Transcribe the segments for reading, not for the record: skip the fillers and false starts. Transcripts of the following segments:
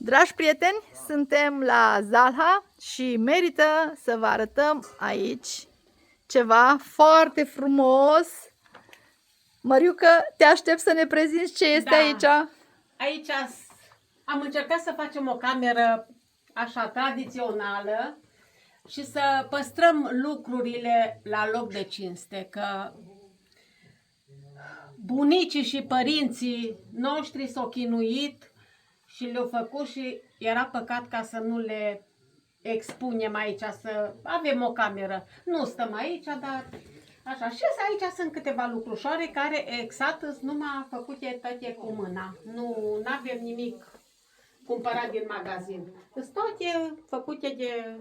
Dragi prieteni, suntem la Zalha și merită să vă arătăm aici ceva foarte frumos. Măriucă, te aștept să ne prezinți ce este aici. Aici am încercat să facem o cameră așa tradițională și să păstrăm lucrurile la loc de cinste, că bunicii și părinții noștri s-au chinuit și le-au făcut și era păcat ca să nu le expunem aici, să avem o cameră. Nu stăm aici, dar așa. Și aici sunt câteva lucrușoare care exact sunt numai făcute toate cu mâna. Nu avem nimic cumpărat din magazin. Sunt toate făcute de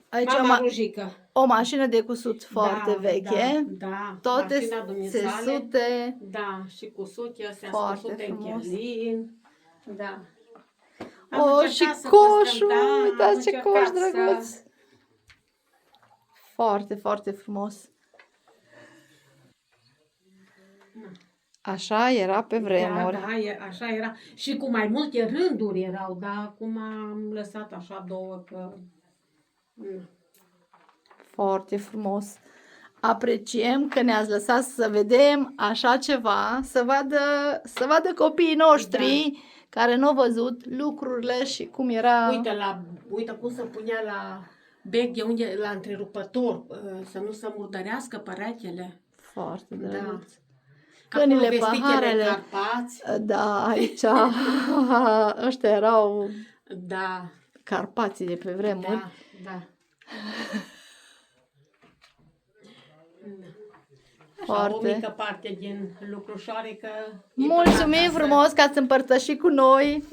Aici mama Rujică. o mașină de cusut foarte veche. Da, toate țesute. Da, și cusute, astea foarte cusute în frumos. chelin. Da. Și coșul, uitați ce coș drăguț! Foarte, foarte frumos. Așa era pe vremuri. Da, așa era. Și cu mai multe rânduri erau, dar acum am lăsat așa două că... Foarte frumos. Apreciem că ne-ați lăsat să vedem așa ceva, să vadă copiii noștri care nu au văzut lucrurile și cum era. Uite cum se punea la bec, de unde, la întrerupător, să nu se murdărească peretele. Foarte drăguț. Cănile, paharele. Carpați. Da, aici ăștia erau Carpații de pe vremuri. Da. Foarte. O mică parte din lucrușoare că... Mulțumim frumos că ați împărtășit cu noi.